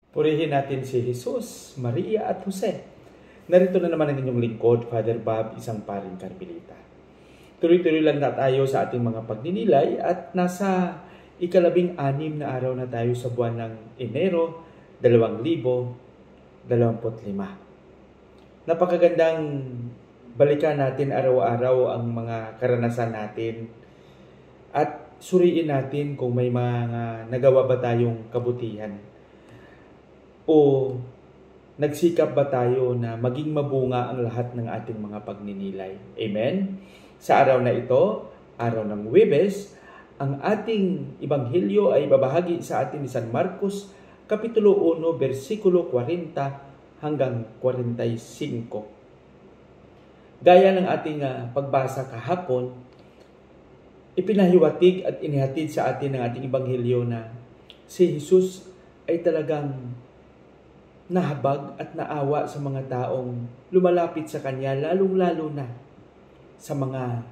Purihin natin si Jesus, Maria at Jose. Narito na naman ang inyong lingkod, Father Bob, isang paring Karmelita. Tuloy-tuloy lang na tayo sa ating mga pagninilay at nasa 15 na araw na tayo sa buwan ng Enero 2025. Napakagandang balikan natin araw-araw ang mga karanasan natin at suriin natin kung may mga nagawa ba tayong kabutihan o nagsikap ba tayo na maging mabunga ang lahat ng ating mga pagninilay. Amen? Sa araw na ito, araw ng Huwebes, ang ating Ebanghelyo ay babahagi sa atin ni San Marcos, Kapitulo 1, versikulo 40 hanggang 45. Gaya ng ating pagbasa kahapon, ipinahiwatig at inihatid sa atin ng ating Ebanghelyo na si Jesus ay talagang nahabag at naawa sa mga taong lumalapit sa Kanya, lalong-lalo na sa mga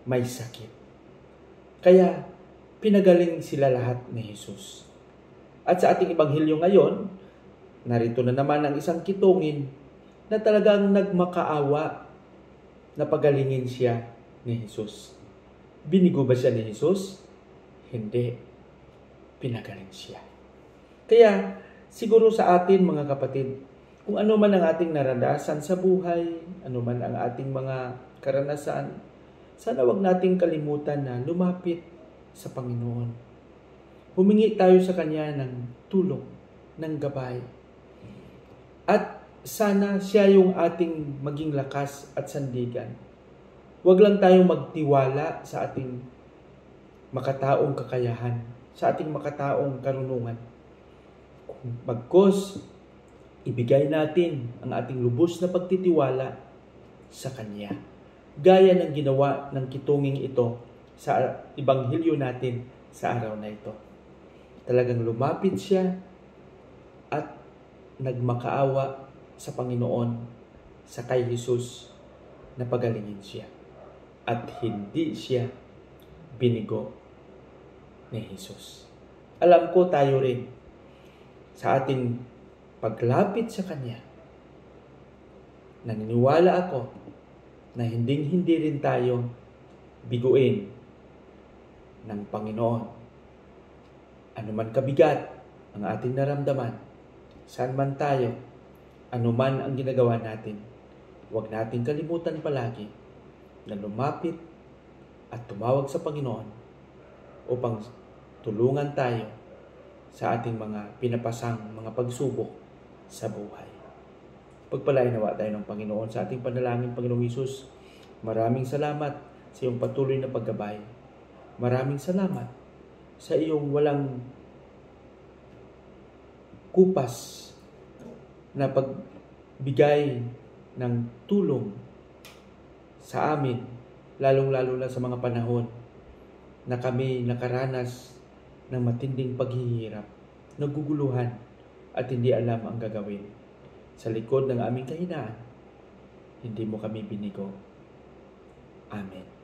may sakit. Kaya pinagaling sila lahat ni Jesus. At sa ating Ebanghelyo ngayon, narito na naman ang isang kitungin na talagang nagmakaawa na pagalingin siya ni Jesus. Binigo ba siya ni Jesus? Hindi. Pinagaling siya. Kaya siguro sa atin mga kapatid, kung ano man ang ating naranasan sa buhay, ano man ang ating mga karanasan, sana wag nating kalimutan na lumapit sa Panginoon. Humingi tayo sa Kanya ng tulong, ng gabay. At sana siya yung ating maging lakas at sandigan. Huwag lang tayong magtiwala sa ating makataong kakayahan, sa ating makataong karunungan. Bagkus, ibigay natin ang ating lubos na pagtitiwala sa Kanya. Gaya ng ginawa ng kitunging ito sa Ebanghelyo natin sa araw na ito. Talagang lumapit siya at nagmakaawa sa Panginoon, sa kay Jesus na pagalingin siya. At hindi siya binigo ni Jesus. Alam ko tayo rin, sa ating paglapit sa Kanya, naniniwala ako na hindi rin tayo biguin ng Panginoon. Ano man kabigat ang ating naramdaman, saan man tayo, ano man ang ginagawa natin, huwag nating kalimutan palagi na lumapit at tumawag sa Panginoon upang tulungan tayo sa ating mga pinapasang mga pagsubok sa buhay. Pagpalain nawa tayo ng Panginoon sa ating panalangin. Panginoong Hesus, maraming salamat sa iyong patuloy na paggabay. Maraming salamat sa iyong walang kupas na pagbigay ng tulong sa amin, lalong-lalo na sa mga panahon na kami nakaranas ng matinding paghihirap, naguguluhan at hindi alam ang gagawin. Sa likod ng aming kahinaan, hindi mo kami binigo. Amen.